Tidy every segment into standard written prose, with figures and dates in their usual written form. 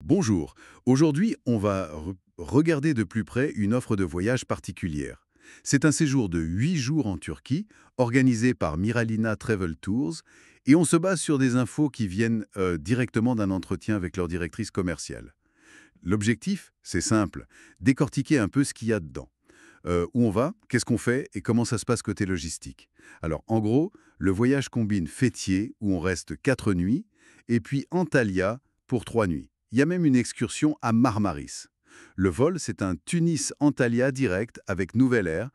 Bonjour. Aujourd'hui, on va regarder de plus près une offre de voyage particulière. C'est un séjour de 8 jours en Turquie, organisé par Miralina Travel Tours, et on se base sur des infos qui viennent directement d'un entretien avec leur directrice commerciale. L'objectif, c'est simple, décortiquer un peu ce qu'il y a dedans. Où on va, qu'est-ce qu'on fait et comment ça se passe côté logistique. Alors, en gros, le voyage combine Fethiye, où on reste 4 nuits, et puis Antalya pour 3 nuits. Il y a même une excursion à Marmaris. Le vol, c'est un Tunis-Antalya direct avec Nouvelle Air.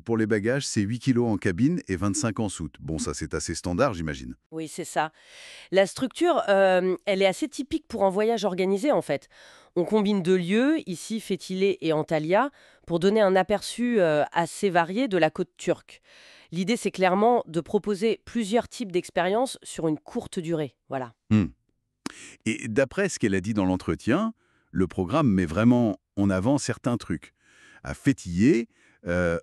Pour les bagages, c'est 8 kilos en cabine et 25 en soute. Bon, ça c'est assez standard, j'imagine. Oui, c'est ça. La structure, elle est assez typique pour un voyage organisé, en fait. On combine deux lieux, ici Fethilé et Antalya, pour donner un aperçu assez varié de la côte turque. L'idée, c'est clairement de proposer plusieurs types d'expériences sur une courte durée. Voilà. Hmm. Et d'après ce qu'elle a dit dans l'entretien, le programme met vraiment en avant certains trucs. À Fethiye,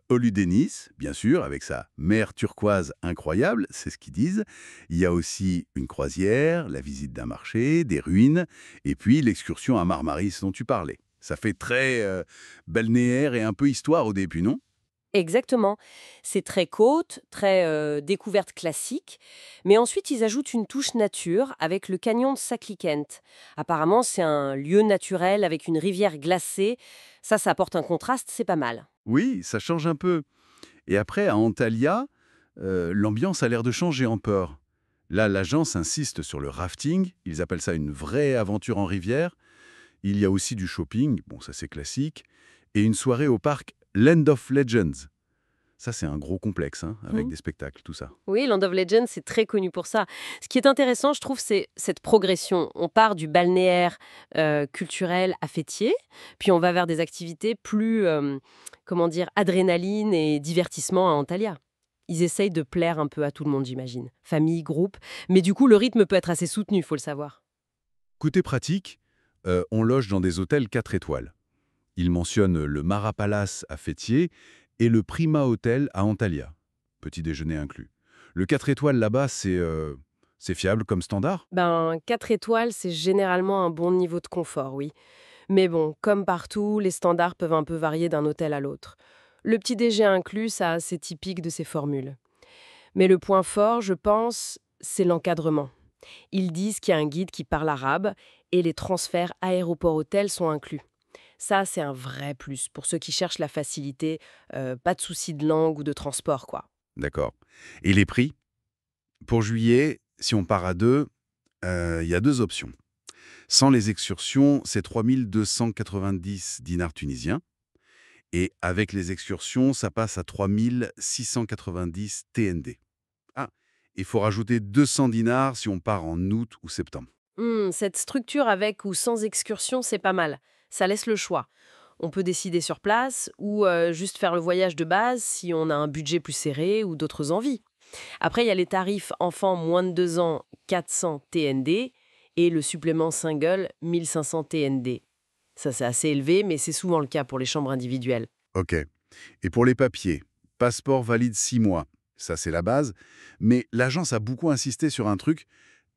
Oludenis, bien sûr, avec sa mer turquoise incroyable, c'est ce qu'ils disent. Il y a aussi une croisière, la visite d'un marché, des ruines, et puis l'excursion à Marmaris dont tu parlais. Ça fait très balnéaire et un peu histoire au début, non? Exactement. C'est très côte, très découverte classique. Mais ensuite, ils ajoutent une touche nature avec le canyon de Saklikent. Apparemment, c'est un lieu naturel avec une rivière glacée. Ça apporte un contraste, c'est pas mal. Oui, ça change un peu. Et après, à Antalya, l'ambiance a l'air de changer en peur. Là, l'agence insiste sur le rafting, ils appellent ça une vraie aventure en rivière. Il y a aussi du shopping, bon ça c'est classique, et une soirée au parc Land of Legends. Ça c'est un gros complexe, hein, avec des spectacles, tout ça. Oui, Land of Legends, c'est très connu pour ça. Ce qui est intéressant, je trouve, c'est cette progression. On part du balnéaire culturel à fêtier, puis on va vers des activités plus, comment dire, adrénaline et divertissement à Antalya. Ils essayent de plaire un peu à tout le monde, j'imagine. Famille, groupe. Mais du coup, le rythme peut être assez soutenu, faut le savoir. Côté pratique, on loge dans des hôtels 4 étoiles. Il mentionne le Mara Palace à Fethiye et le Prima Hotel à Antalya. Petit déjeuner inclus. Le 4 étoiles là-bas, c'est fiable comme standard? Ben, 4 étoiles, c'est généralement un bon niveau de confort, oui. Mais bon, comme partout, les standards peuvent un peu varier d'un hôtel à l'autre. Le petit déj inclus, ça, c'est typique de ces formules. Mais le point fort, je pense, c'est l'encadrement. Ils disent qu'il y a un guide qui parle arabe et les transferts aéroport-hôtel sont inclus. Ça, c'est un vrai plus pour ceux qui cherchent la facilité, pas de souci de langue ou de transport, quoi. D'accord. Et les prix? Pour juillet, si on part à deux, il y a deux options. Sans les excursions, c'est 3290 dinars tunisiens. Et avec les excursions, ça passe à 3690 TND. Ah, il faut rajouter 200 dinars si on part en août ou septembre. Cette structure avec ou sans excursion, c'est pas mal. Ça laisse le choix. On peut décider sur place ou juste faire le voyage de base si on a un budget plus serré ou d'autres envies. Après, il y a les tarifs enfants moins de 2 ans, 400 TND, et le supplément single, 1500 TND. Ça, c'est assez élevé, mais c'est souvent le cas pour les chambres individuelles. Ok. Et pour les papiers, passeport valide 6 mois. Ça, c'est la base. Mais l'agence a beaucoup insisté sur un truc,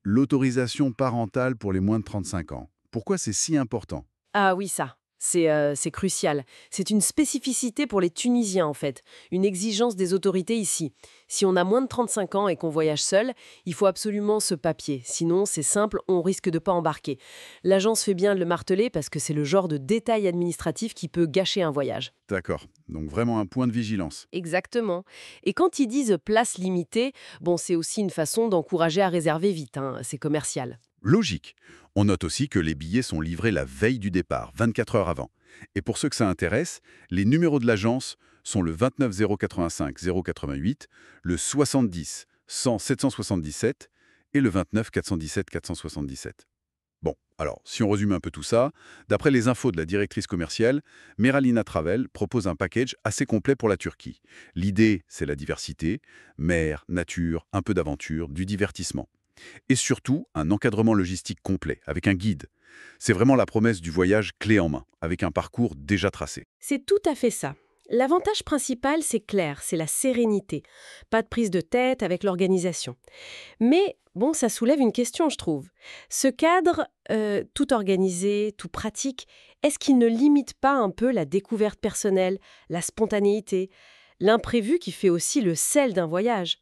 l'autorisation parentale pour les moins de 35 ans. Pourquoi c'est si important? Ah oui, ça. C'est crucial. C'est une spécificité pour les Tunisiens, en fait. Une exigence des autorités ici. Si on a moins de 35 ans et qu'on voyage seul, il faut absolument ce papier. Sinon, c'est simple, on risque de pas embarquer. L'agence fait bien de le marteler parce que c'est le genre de détail administratif qui peut gâcher un voyage. D'accord. Donc vraiment un point de vigilance. Exactement. Et quand ils disent place limitée, bon, c'est aussi une façon d'encourager à réserver vite, hein, c'est commercial. Logique. On note aussi que les billets sont livrés la veille du départ, 24 heures avant. Et pour ceux que ça intéresse, les numéros de l'agence sont le 29 085 088, le 70 100 777 et le 29 417 477. Bon, alors, si on résume un peu tout ça, d'après les infos de la directrice commerciale, Meralina Travel propose un package assez complet pour la Turquie. L'idée, c'est la diversité, mer, nature, un peu d'aventure, du divertissement. Et surtout, un encadrement logistique complet, avec un guide. C'est vraiment la promesse du voyage clé en main, avec un parcours déjà tracé. C'est tout à fait ça. L'avantage principal, c'est clair, c'est la sérénité. Pas de prise de tête avec l'organisation. Mais bon, ça soulève une question, je trouve. Ce cadre, tout organisé, tout pratique, est-ce qu'il ne limite pas un peu la découverte personnelle, la spontanéité, l'imprévu qui fait aussi le sel d'un voyage?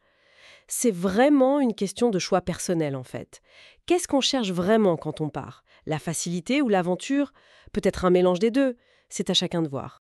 C'est vraiment une question de choix personnel, en fait. Qu'est-ce qu'on cherche vraiment quand on part? La facilité ou l'aventure? Peut-être un mélange des deux. C'est à chacun de voir.